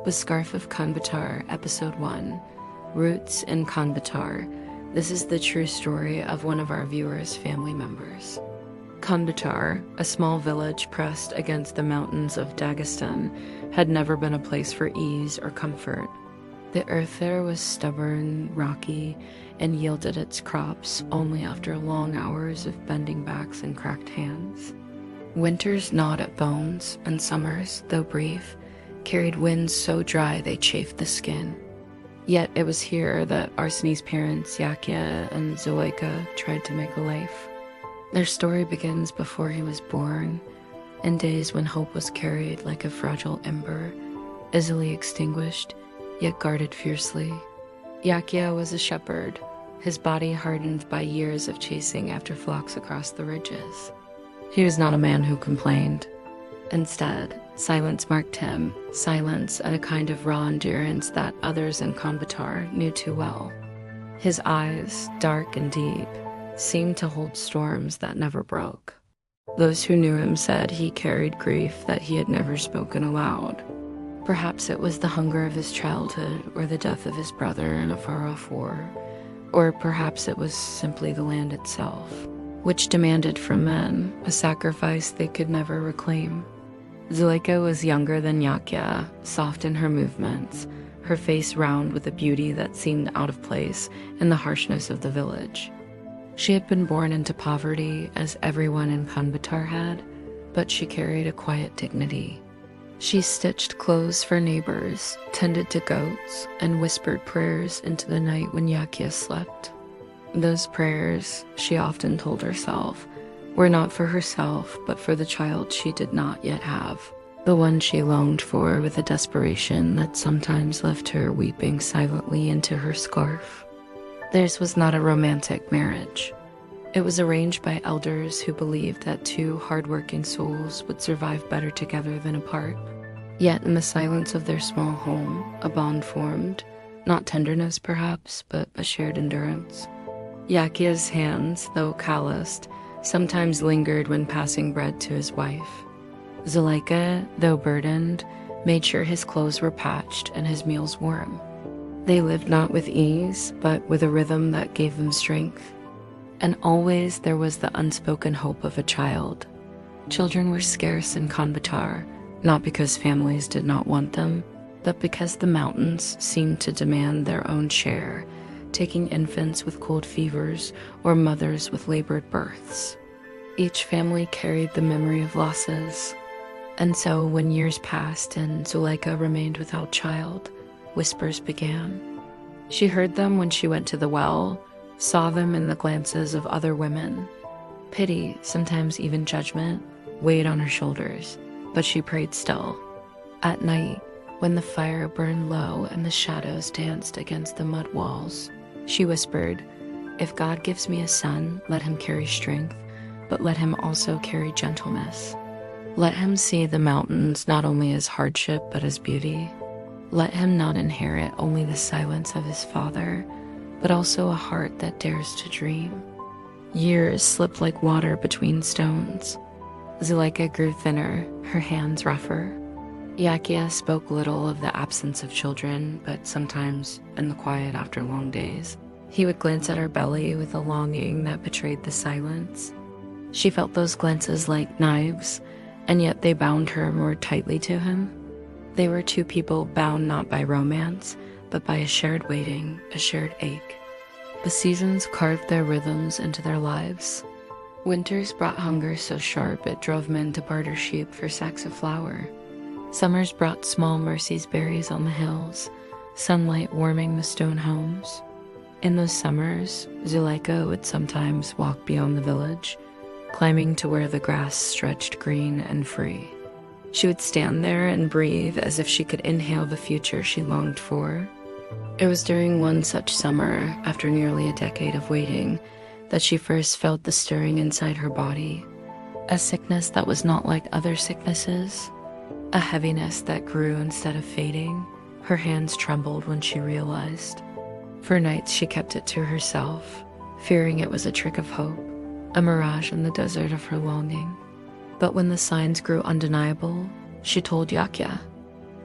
The Scarf of Kunbatar, Episode 1, Roots in Kunbatar. This is the true story of one of our viewers' family members. Kunbatar, a small village pressed against the mountains of Dagestan, had never been a place for ease or comfort. The earth there was stubborn, rocky, and yielded its crops only after long hours of bending backs and cracked hands. Winters gnawed at bones, and summers, though brief, carried winds so dry they chafed the skin. Yet it was here that Arseny's parents, Yakia and Zuleika, tried to make a life. Their story begins before he was born, in days when hope was carried like a fragile ember, easily extinguished, yet guarded fiercely. Yakia was a shepherd, his body hardened by years of chasing after flocks across the ridges. He was not a man who complained. Instead, silence marked him, silence and a kind of raw endurance that others in Kunbatar knew too well. His eyes, dark and deep, seemed to hold storms that never broke. Those who knew him said he carried grief that he had never spoken aloud. Perhaps it was the hunger of his childhood or the death of his brother in a far-off war, or perhaps it was simply the land itself, which demanded from men a sacrifice they could never reclaim. Zuleika was younger than Yakia, soft in her movements, her face round with a beauty that seemed out of place in the harshness of the village. She had been born into poverty, as everyone in Kunbatar had, but she carried a quiet dignity. She stitched clothes for neighbors, tended to goats, and whispered prayers into the night when Yakia slept. Those prayers, she often told herself, were not for herself, but for the child she did not yet have, the one she longed for with a desperation that sometimes left her weeping silently into her scarf. Theirs was not a romantic marriage. It was arranged by elders who believed that two hard-working souls would survive better together than apart. Yet in the silence of their small home, a bond formed, not tenderness perhaps, but a shared endurance. Yakia's hands, though calloused, sometimes lingered when passing bread to his wife. Zuleika, though burdened, made sure his clothes were patched and his meals warm. They lived not with ease, but with a rhythm that gave them strength. And always there was the unspoken hope of a child. Children were scarce in Kunbatar, not because families did not want them, but because the mountains seemed to demand their own share, taking infants with cold fevers or mothers with labored births. Each family carried the memory of losses. And so when years passed and Zuleika remained without child, whispers began. She heard them when she went to the well, saw them in the glances of other women. Pity, sometimes even judgment, weighed on her shoulders, but she prayed still. At night, when the fire burned low and the shadows danced against the mud walls, she whispered, "If God gives me a son, let him carry strength, but let him also carry gentleness. Let him see the mountains not only as hardship but as beauty. Let him not inherit only the silence of his father, but also a heart that dares to dream." Years slipped like water between stones. Zuleika grew thinner, her hands rougher. Yakia spoke little of the absence of children, but sometimes, in the quiet after long days, he would glance at her belly with a longing that betrayed the silence. She felt those glances like knives, and yet they bound her more tightly to him. They were two people bound not by romance, but by a shared waiting, a shared ache. The seasons carved their rhythms into their lives. Winters brought hunger so sharp it drove men to barter sheep for sacks of flour. Summers brought small mercies berries on the hills, sunlight warming the stone homes. In those summers, Zuleika would sometimes walk beyond the village, climbing to where the grass stretched green and free. She would stand there and breathe as if she could inhale the future she longed for. It was during one such summer, after nearly a decade of waiting, that she first felt the stirring inside her body, a sickness that was not like other sicknesses, a heaviness that grew instead of fading. Her hands trembled when she realized. For nights she kept it to herself, fearing it was a trick of hope, a mirage in the desert of her longing. But when the signs grew undeniable, she told Yakia.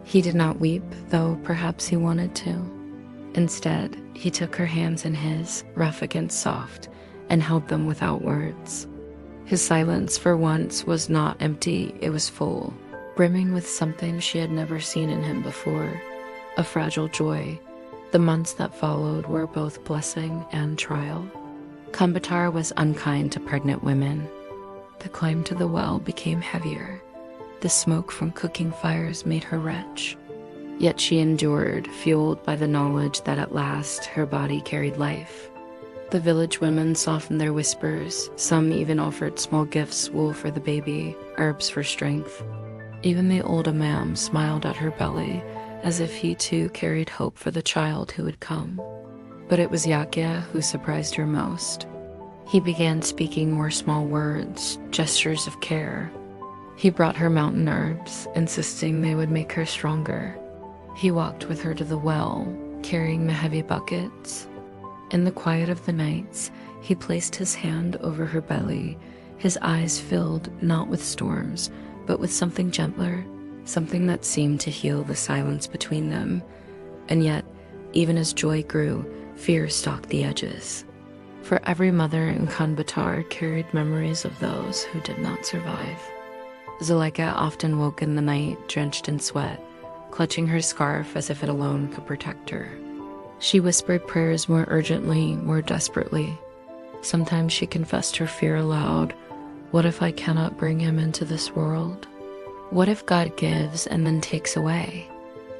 He did not weep, though perhaps he wanted to. Instead, he took her hands in his, rough against soft, and held them without words. His silence for once was not empty, it was full, brimming with something she had never seen in him before, a fragile joy. The months that followed were both blessing and trial. Kunbatar was unkind to pregnant women. The climb to the well became heavier. The smoke from cooking fires made her retch. Yet she endured, fueled by the knowledge that at last her body carried life. The village women softened their whispers. Some even offered small gifts, wool for the baby, herbs for strength. Even the old imam smiled at her belly, as if he too carried hope for the child who would come. But it was Yakya who surprised her most. He began speaking more small words, gestures of care. He brought her mountain herbs, insisting they would make her stronger. He walked with her to the well, carrying the heavy buckets. In the quiet of the nights, he placed his hand over her belly, his eyes filled not with storms, but with something gentler, something that seemed to heal the silence between them. And yet, even as joy grew, fear stalked the edges. For every mother in Kunbatar carried memories of those who did not survive. Zuleika often woke in the night, drenched in sweat, clutching her scarf as if it alone could protect her. She whispered prayers more urgently, more desperately. Sometimes she confessed her fear aloud. What if I cannot bring him into this world? What if God gives and then takes away?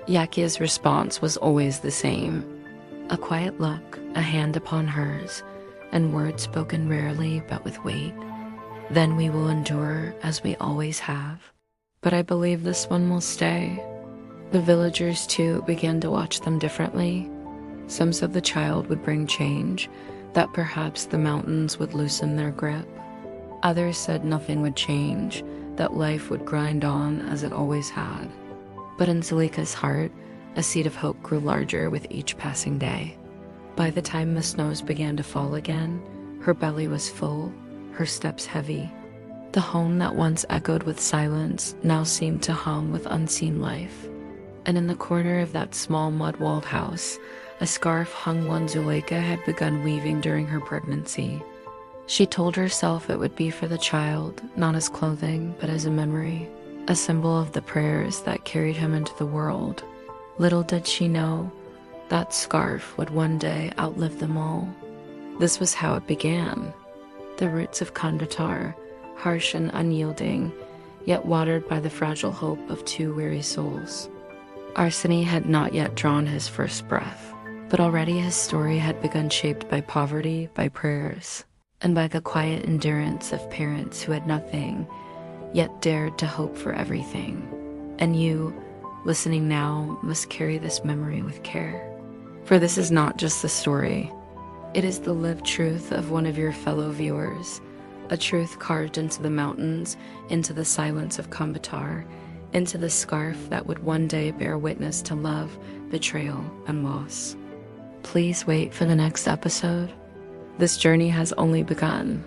Yakya's response was always the same. A quiet look, a hand upon hers, and words spoken rarely but with weight. Then we will endure as we always have. But I believe this one will stay. The villagers too began to watch them differently. Some said the child would bring change, that perhaps the mountains would loosen their grip. Others said nothing would change, that life would grind on as it always had. But in Zuleika's heart, a seed of hope grew larger with each passing day. By the time the snows began to fall again, her belly was full, her steps heavy. The home that once echoed with silence now seemed to hum with unseen life. And in the corner of that small mud-walled house, a scarf hung one Zuleika had begun weaving during her pregnancy. She told herself it would be for the child, not as clothing, but as a memory, a symbol of the prayers that carried him into the world. Little did she know, that scarf would one day outlive them all. This was how it began. The roots of Kunbatar, harsh and unyielding, yet watered by the fragile hope of two weary souls. Arseny had not yet drawn his first breath, but already his story had begun shaped by poverty, by prayers, and by the quiet endurance of parents who had nothing, yet dared to hope for everything. And you, listening now, must carry this memory with care. For this is not just the story. It is the lived truth of one of your fellow viewers, a truth carved into the mountains, into the silence of Kunbatar, into the scarf that would one day bear witness to love, betrayal, and loss. Please wait for the next episode. This journey has only begun.